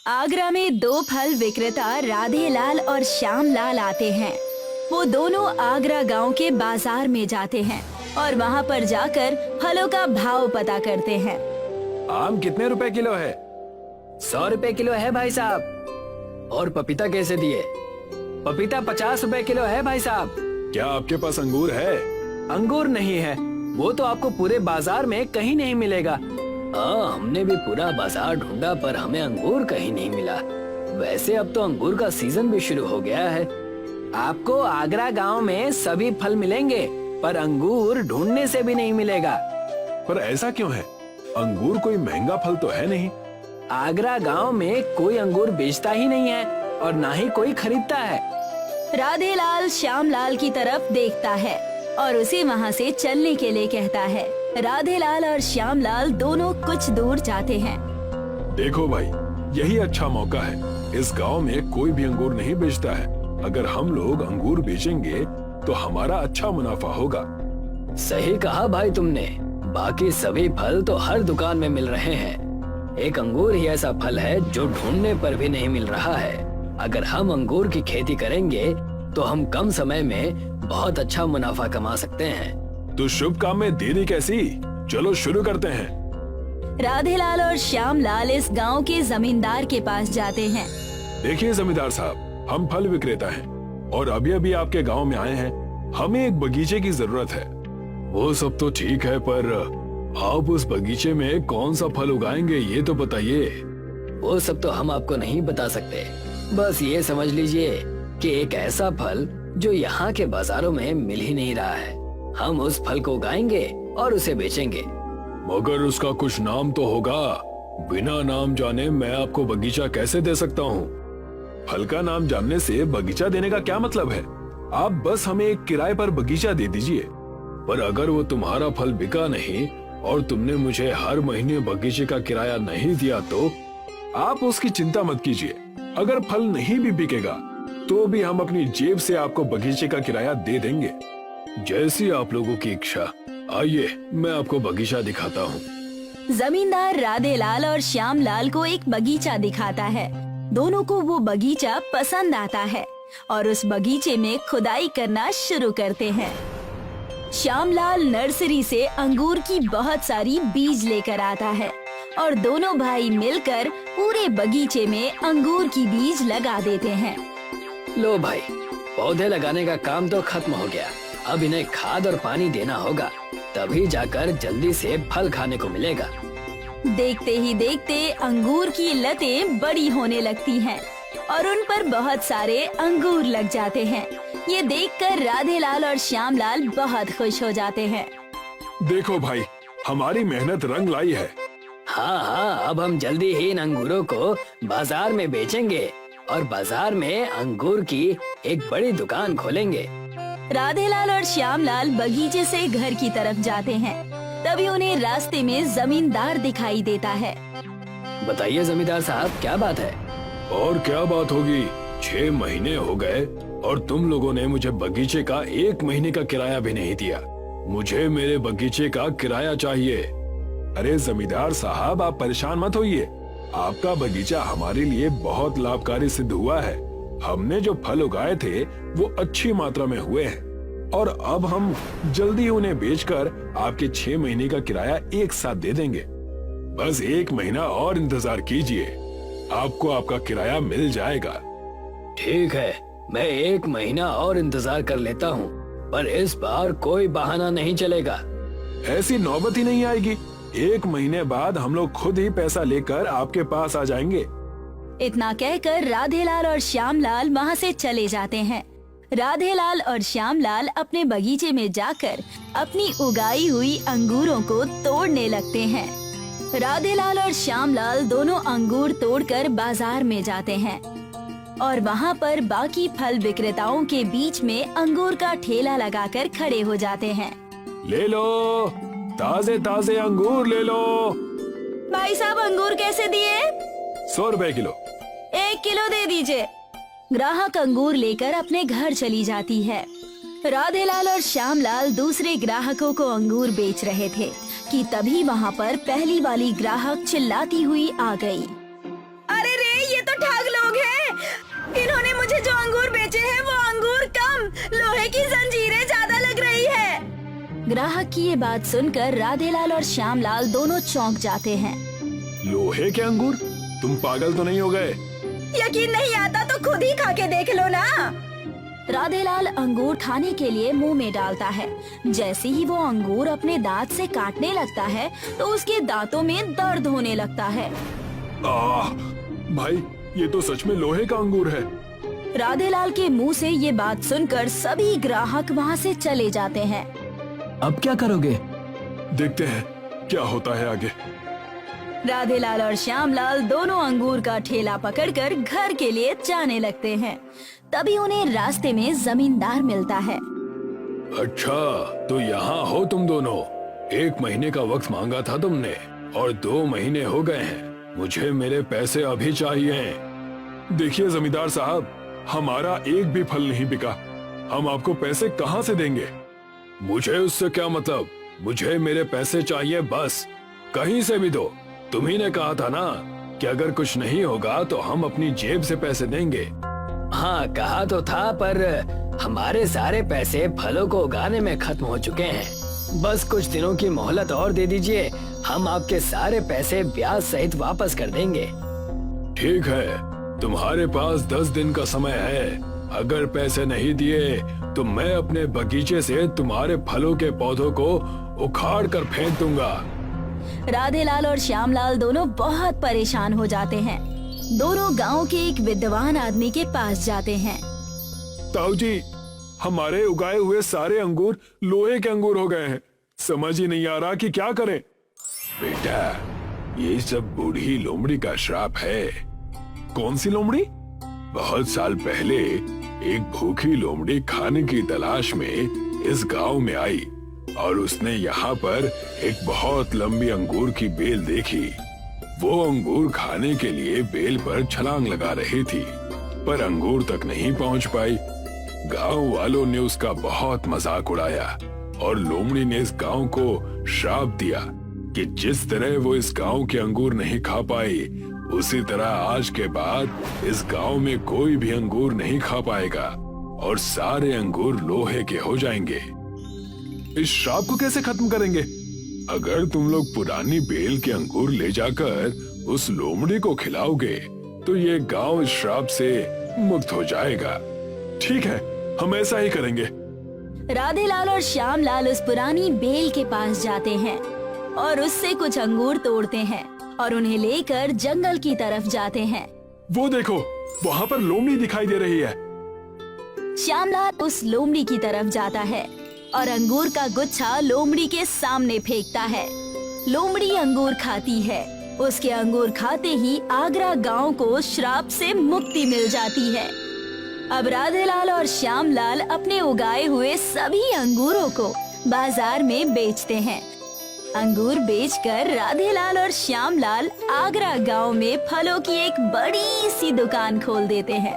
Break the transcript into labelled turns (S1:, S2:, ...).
S1: आगरा में दो फल विक्रेता राधेलाल और श्यामलाल आते हैं। वो दोनों आगरा गांव के बाजार में जाते हैं और वहां पर जाकर फलों का भाव पता करते हैं।
S2: आम कितने रुपए किलो है?
S3: 100 रुपए किलो है भाई साहब। और पपीता कैसे दिए? पपीता 50 रुपए किलो है भाई साहब।
S2: क्या आपके पास अंगूर है?
S3: अंगूर नहीं है, वो तो आपको पूरे बाजार में कहीं नहीं मिलेगा। हाँ, हमने भी पूरा बाजार ढूंढा पर हमें अंगूर कहीं नहीं मिला। वैसे अब तो अंगूर का सीजन भी शुरू हो गया है। आपको आगरा गांव में सभी फल मिलेंगे पर अंगूर ढूंढने से भी नहीं मिलेगा।
S2: पर ऐसा क्यों है? अंगूर कोई महंगा फल तो है नहीं।
S3: आगरा गांव में कोई अंगूर बेचता ही नहीं है और ना ही कोई खरीदता है।
S1: राधेलाल श्यामलाल की तरफ देखता है और उसे वहां से चलने के लिए कहता है। राधेलाल और श्यामलाल दोनों कुछ दूर जाते हैं।
S2: देखो भाई, यही अच्छा मौका है। इस गांव में कोई भी अंगूर नहीं बेचता है। अगर हम लोग अंगूर बेचेंगे तो हमारा अच्छा मुनाफा होगा।
S3: सही कहा भाई तुमने। बाकी सभी फल तो हर दुकान में मिल रहे हैं। एक अंगूर ही ऐसा फल है जो ढूंढने पर भी नहीं मिल रहा है। अगर हम अंगूर की खेती करेंगे तो हम कम समय में बहुत अच्छा मुनाफा कमा सकते हैं।
S2: तो शुभ काम में देरी कैसी? चलो शुरू करते हैं।
S1: राधेलाल और श्यामलाल इस गांव के जमींदार के पास जाते हैं।
S2: देखिए जमींदार साहब, हम फल विक्रेता हैं और अभी अभी आपके गांव में आए हैं। हमें एक बगीचे की जरूरत है। वो सब तो ठीक है, पर आप उस बगीचे में कौन सा फल उगाएंगे ये तो बताइए।
S3: वो सब तो हम आपको नहीं बता सकते। बस ये समझ लीजिए कि एक ऐसा फल जो यहाँ के बाजारों में मिल ही नहीं रहा है। हम उस फल को उगाएंगे और उसे बेचेंगे।
S2: मगर उसका कुछ नाम तो होगा। बिना नाम जाने मैं आपको बगीचा कैसे दे सकता हूँ? फल का नाम जानने से बगीचा देने का क्या मतलब है? आप बस हमें एक किराए पर बगीचा दे दीजिए। पर अगर वो तुम्हारा फल बिका नहीं और तुमने मुझे हर महीने बगीचे का किराया नहीं दिया तो आप उसकी चिंता मत कीजिए। अगर फल नहीं भी बिकेगा तो भी हम अपनी जेब से आपको बगीचे का किराया दे देंगे। जैसी आप लोगों की इच्छा। आइए, मैं आपको बगीचा दिखाता हूँ।
S1: जमींदार राधेलाल और श्यामलाल को एक बगीचा दिखाता है। दोनों को वो बगीचा पसंद आता है और उस बगीचे में खुदाई करना शुरू करते हैं। श्यामलाल नर्सरी से अंगूर की बहुत सारी बीज लेकर आता है और दोनों भाई मिलकर पूरे बगीचे में अंगूर की बीज लगा देते हैं।
S3: लो भाई, पौधे लगाने का काम तो खत्म हो गया। अब इन्हें खाद और पानी देना होगा, तभी जाकर जल्दी से फल खाने को मिलेगा।
S1: देखते ही देखते अंगूर की लतें बड़ी होने लगती हैं और उन पर बहुत सारे अंगूर लग जाते हैं। ये देखकर राधेलाल और श्यामलाल बहुत खुश हो जाते हैं।
S2: देखो भाई, हमारी मेहनत रंग लाई है।
S3: हाँ, अब हम जल्दी ही इन अंगूरों को बाजार में बेचेंगे और बाजार में अंगूर की एक बड़ी दुकान खोलेंगे।
S1: राधेलाल और श्यामलाल बगीचे से घर की तरफ जाते हैं। तभी उन्हें रास्ते में जमींदार दिखाई देता है।
S3: बताइए जमींदार साहब, क्या बात है?
S2: और क्या बात होगी? 6 महीने हो गए और तुम लोगों ने मुझे बगीचे का 1 महीने का किराया भी नहीं दिया। मुझे मेरे बगीचे का किराया चाहिए। अरे जमींदार साहब, आप परेशान मत होइए। आपका बगीचा हमारे लिए बहुत लाभकारी सिद्ध हुआ है। हमने जो फल उगाए थे वो अच्छी मात्रा में हुए हैं और अब हम जल्दी उन्हें बेचकर आपके 6 महीने का किराया एक साथ दे देंगे। बस 1 महीना और इंतजार कीजिए, आपको आपका किराया मिल जाएगा।
S3: ठीक है, मैं 1 महीना और इंतजार कर लेता हूँ, पर इस बार कोई बहाना नहीं चलेगा।
S2: ऐसी नौबत ही नहीं आएगी। 1 महीने बाद हम लोग खुद ही पैसा लेकर आपके पास आ जाएंगे।
S1: इतना कहकर राधेलाल और श्यामलाल वहाँ से चले जाते हैं। राधेलाल और श्यामलाल अपने बगीचे में जाकर अपनी उगाई हुई अंगूरों को तोड़ने लगते हैं। राधेलाल और श्यामलाल दोनों अंगूर तोड़कर बाजार में जाते हैं और वहाँ पर बाकी फल विक्रेताओं के बीच में अंगूर का ठेला लगाकर खड़े हो जाते हैं।
S2: ले लो, ताजे ताजे अंगूर ले लो।
S1: भाई साहब, अंगूर कैसे दिए?
S2: 100 रुपए किलो।
S1: 1 किलो दे दीजिए। ग्राहक अंगूर लेकर अपने घर चली जाती है। राधेलाल और श्यामलाल दूसरे ग्राहकों को अंगूर बेच रहे थे कि तभी वहाँ पर पहली वाली ग्राहक चिल्लाती हुई आ गई। अरे रे, ये अंगूर बेचे हैं वो अंगूर कम, लोहे की जंजीरें ज्यादा लग रही है। ग्राहक की ये बात सुनकर राधेलाल और श्यामलाल दोनों चौंक जाते हैं।
S2: लोहे के अंगूर? तुम पागल तो नहीं हो गए?
S1: यकीन नहीं आता तो खुद ही खा के देख लो ना। राधेलाल अंगूर खाने के लिए मुंह में डालता है। जैसे ही वो अंगूर अपने दांत से काटने लगता है तो उसके दांतों में दर्द होने लगता है।
S2: भाई, ये तो सच में लोहे का अंगूर है।
S1: राधेलाल के मुंह से ये बात सुनकर सभी ग्राहक वहाँ से चले जाते हैं।
S3: अब क्या करोगे?
S2: देखते हैं क्या होता है आगे।
S1: राधेलाल और श्यामलाल दोनों अंगूर का ठेला पकड़कर घर के लिए जाने लगते हैं। तभी उन्हें रास्ते में जमींदार मिलता है।
S2: अच्छा, तो यहाँ हो तुम दोनों। 1 महीने का वक्त मांगा था तुमने और 2 महीने हो गए हैं। मुझे मेरे पैसे अभी चाहिए। देखिए जमींदार साहब, हमारा एक भी फल नहीं बिका। हम आपको पैसे कहाँ से देंगे? मुझे उससे क्या मतलब, मुझे मेरे पैसे चाहिए बस। कहीं से भी दो। तुम्ही ने कहा था ना कि अगर कुछ नहीं होगा तो हम अपनी जेब से पैसे देंगे।
S3: हाँ, कहा तो था, पर हमारे सारे पैसे फलों को उगाने में खत्म हो चुके हैं। बस कुछ दिनों की मोहलत और दे दीजिए, हम आपके सारे पैसे ब्याज सहित वापस कर देंगे।
S2: ठीक है, तुम्हारे पास 10 दिन का समय है। अगर पैसे नहीं दिए तो मैं अपने बगीचे से तुम्हारे फलों के पौधों को उखाड़ कर फेंक दूंगा।
S1: राधेलाल और श्यामलाल दोनों बहुत परेशान हो जाते हैं। दोनों गांव के एक विद्वान आदमी के पास जाते हैं।
S2: ताऊ जी, हमारे उगाए हुए सारे अंगूर लोहे के अंगूर हो गए हैं। समझ ही नहीं आ रहा कि क्या करें। बेटा, ये सब बूढ़ी लोमड़ी का श्राप है। कौन सी लोमड़ी? बहुत साल पहले एक भूखी लोमड़ी खाने की तलाश में इस गांव में आई और उसने यहाँ पर एक बहुत लंबी अंगूर की बेल देखी। वो अंगूर खाने के लिए बेल पर छलांग लगा रही थी, पर अंगूर तक नहीं पहुँच पाई। गांव वालों ने उसका बहुत मजाक उड़ाया और लोमड़ी ने इस गांव को श्राप दिया कि जिस तरह वो इस गांव के अंगूर नहीं खा पाई, उसी तरह आज के बाद इस गांव में कोई भी अंगूर नहीं खा पाएगा और सारे अंगूर लोहे के हो जाएंगे। इस श्राप को कैसे खत्म करेंगे? अगर तुम लोग पुरानी बेल के अंगूर ले जाकर उस लोमड़ी को खिलाओगे तो ये गांव इस श्राप से मुक्त हो जाएगा। ठीक है, हम ऐसा ही करेंगे।
S1: राधेलाल और श्यामलाल उस पुरानी बेल के पास जाते हैं और उससे कुछ अंगूर तोड़ते हैं और उन्हें लेकर जंगल की तरफ जाते हैं।
S2: वो देखो, वहाँ पर लोमड़ी दिखाई दे रही है।
S1: श्यामलाल उस लोमड़ी की तरफ जाता है और अंगूर का गुच्छा लोमड़ी के सामने फेंकता है। लोमड़ी अंगूर खाती है। उसके अंगूर खाते ही आगरा गांव को श्राप से मुक्ति मिल जाती है। अब राधेलाल और श्यामलाल अपने उगाए हुए सभी अंगूरों को बाजार में बेचते हैं। अंगूर बेचकर राधेलाल और श्यामलाल आगरा गांव में फलों की एक बड़ी सी दुकान खोल देते हैं।